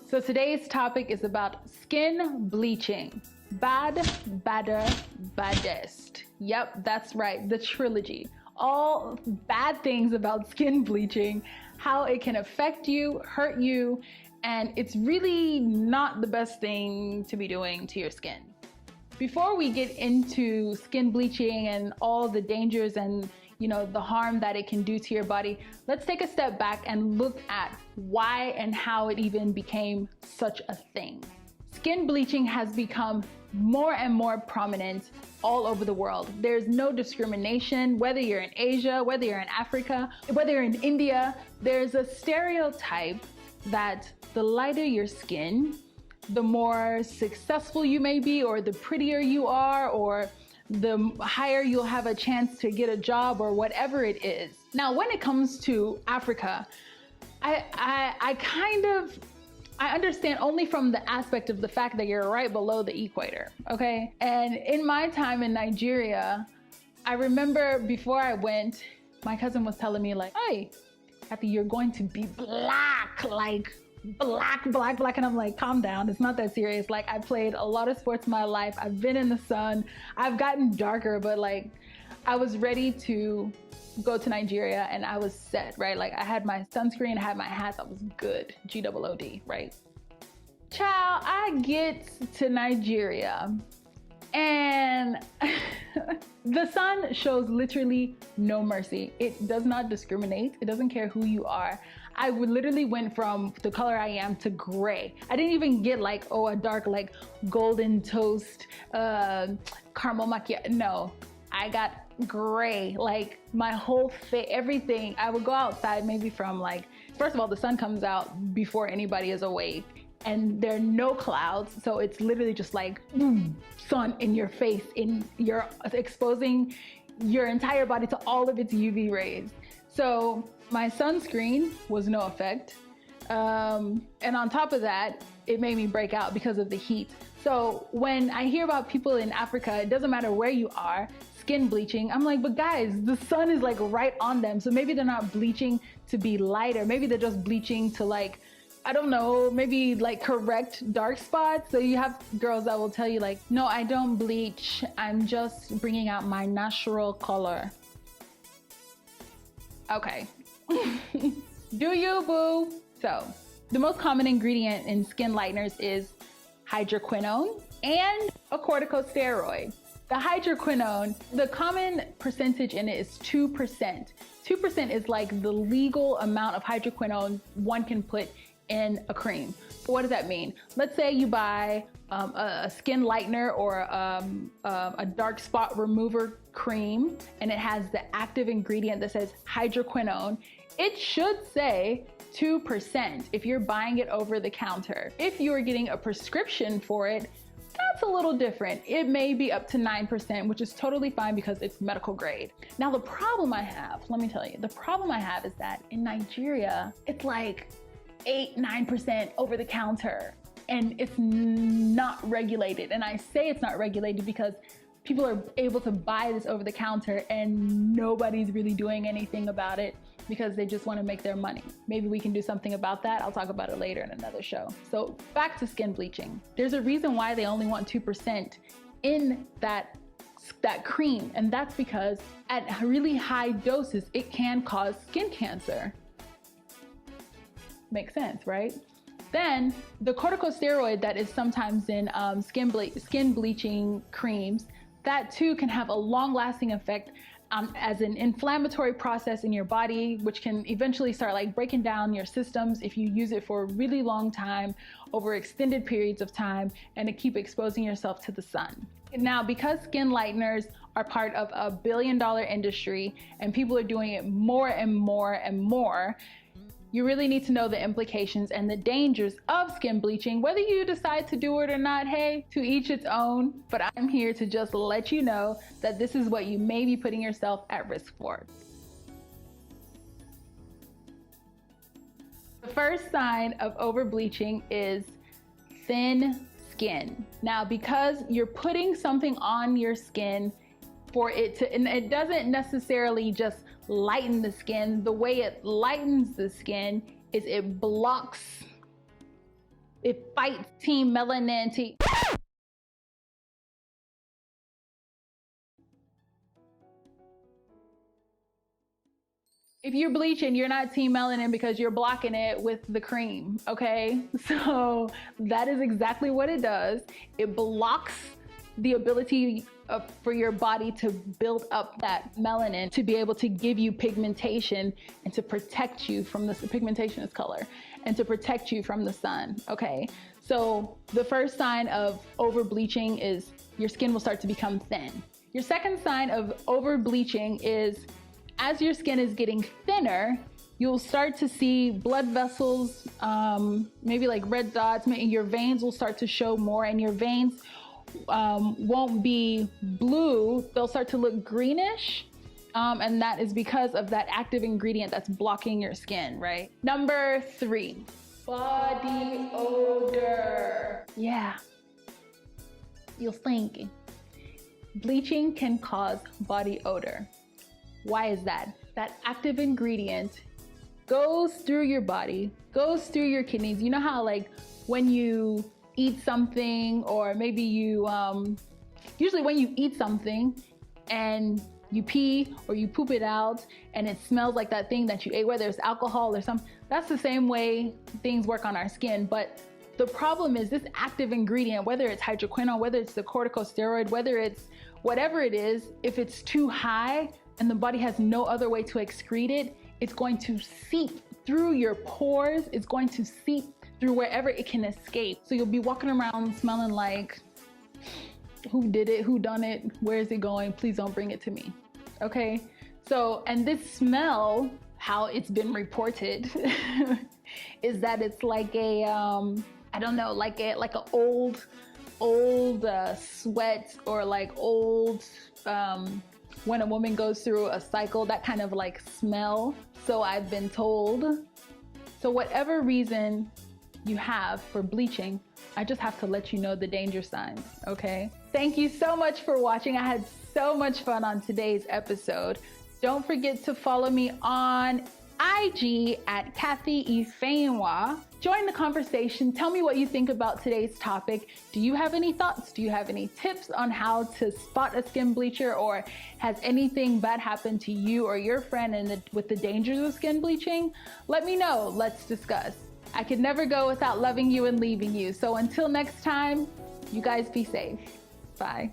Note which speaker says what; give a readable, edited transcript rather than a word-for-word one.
Speaker 1: So today's topic is about skin bleaching. Bad, badder, baddest. Yep, that's right, the trilogy. All bad things about skin bleaching, how it can affect you, hurt you, and it's really not the best thing to be doing to your skin. Before we get into skin bleaching and all the dangers and the harm that it can do to your body, let's take a step back and look at why and how it even became such a thing. Skin bleaching has become more and more prominent all over the world. There's no discrimination, whether you're in Asia, whether you're in Africa, whether you're in India. There's a stereotype that the lighter your skin, the more successful you may be, or the prettier you are, or the higher you'll have a chance to get a job, or whatever it is. Now, when it comes to Africa, I understand only from the aspect of the fact that you're right below the equator, okay? And in my time in Nigeria, I remember before I went, my cousin was telling me like, hey, Kathy, you're going to be black, like black. And I'm like, calm down, it's not that serious. Like, I played a lot of sports in my life. I've been in the sun. I've gotten darker, but like, I was ready to go to Nigeria and I was set, right? Like, I had my sunscreen, I had my hats, I was good, GOOD, right? Child, I get to Nigeria and the sun shows literally no mercy. It does not discriminate. It doesn't care who you are. I would literally went from the color I am to gray. I didn't even get like, oh, a dark, like golden toast, caramel macchiato. No, I got gray, like my whole face, everything. I would go outside maybe from like, first of all, the sun comes out before anybody is awake and there are no clouds. So it's literally just like sun in your face, you're exposing your entire body to all of its UV rays. So my sunscreen was no effect. And on top of that, it made me break out because of the heat. So when I hear about people in Africa, it doesn't matter where you are, skin bleaching, I'm like, but guys, the sun is like right on them. So maybe they're not bleaching to be lighter. Maybe they're just bleaching to like, I don't know, maybe like correct dark spots. So you have girls that will tell you like, no, I don't bleach. I'm just bringing out my natural color. Okay. Do you, boo? So the most common ingredient in skin lighteners is hydroquinone and a corticosteroid. The hydroquinone, the common percentage in it is 2%. 2% is like the legal amount of hydroquinone one can put in a cream. What does that mean? Let's say you buy a skin lightener or a dark spot remover cream and it has the active ingredient that says hydroquinone. It should say 2% if you're buying it over the counter. If you are getting a prescription for it, that's a little different. It may be up to 9%, which is totally fine because it's medical grade. Now, the problem I have, let me tell you, the problem I have is that in Nigeria, it's like 8-9% over the counter and it's not regulated. And I say it's not regulated because people are able to buy this over the counter and nobody's really doing anything about it because they just want to make their money. Maybe we can do something about that. I'll talk about it later in another show. So back to skin bleaching. There's a reason why they only want 2% in that cream, and that's because at really high doses, it can cause skin cancer. Makes sense, right? Then the corticosteroid that is sometimes in skin bleaching creams, that too can have a long-lasting effect as an inflammatory process in your body, which can eventually start like breaking down your systems if you use it for a really long time, over extended periods of time, and to keep exposing yourself to the sun. Now, because skin lighteners are part of a billion-dollar industry and people are doing it more and more and more, you really need to know the implications and the dangers of skin bleaching. Whether you decide to do it or not, hey, to each its own, but I'm here to just let you know that this is what you may be putting yourself at risk for. The first sign of over bleaching is thin skin. Now, because you're putting something on your skin for it to, and it doesn't necessarily just lighten the skin. The way it lightens the skin is it blocks It fights team melanin. If you're bleaching, you're not team melanin because you're blocking it with the cream, okay? So that is exactly what it does. It blocks the ability for your body to build up that melanin to be able to give you pigmentation and to protect you from this. Pigmentation is color, and to protect you from the sun, okay? So the first sign of over bleaching is your skin will start to become thin. Your second sign of over bleaching is as your skin is getting thinner, you'll start to see blood vessels, maybe like red dots, your veins will start to show more, and your veins won't be blue, they'll start to look greenish. And that is because of that active ingredient that's blocking your skin, right? Number 3, body odor. Yeah, you're thinking. Bleaching can cause body odor. Why is that? That active ingredient goes through your body, goes through your kidneys. You know how like when you eat something, or maybe you, usually when you eat something and you pee or you poop it out and it smells like that thing that you ate, whether it's alcohol or something, that's the same way things work on our skin. But the problem is this active ingredient, whether it's hydroquinone, whether it's the corticosteroid, whether it's whatever it is, if it's too high, and the body has no other way to excrete it, it's going to seep through your pores. It's going to seep through wherever it can escape. So you'll be walking around smelling like, who did it? Who done it? Where is it going? Please don't bring it to me. Okay? So, and this smell, how it's been reported, is that it's like a, I don't know, like an old sweat, or like old, when a woman goes through a cycle, that kind of like smell. So I've been told. So whatever reason you have for bleaching, I just have to let you know the danger signs, okay? Thank you so much for watching. I had so much fun on today's episode. Don't forget to follow me on IG at Kathy Ifeanyi. Join the conversation. Tell me what you think about today's topic. Do you have any thoughts? Do you have any tips on how to spot a skin bleacher, or has anything bad happened to you or your friend with the dangers of skin bleaching? Let me know. Let's discuss. I could never go without loving you and leaving you. So until next time, you guys be safe. Bye.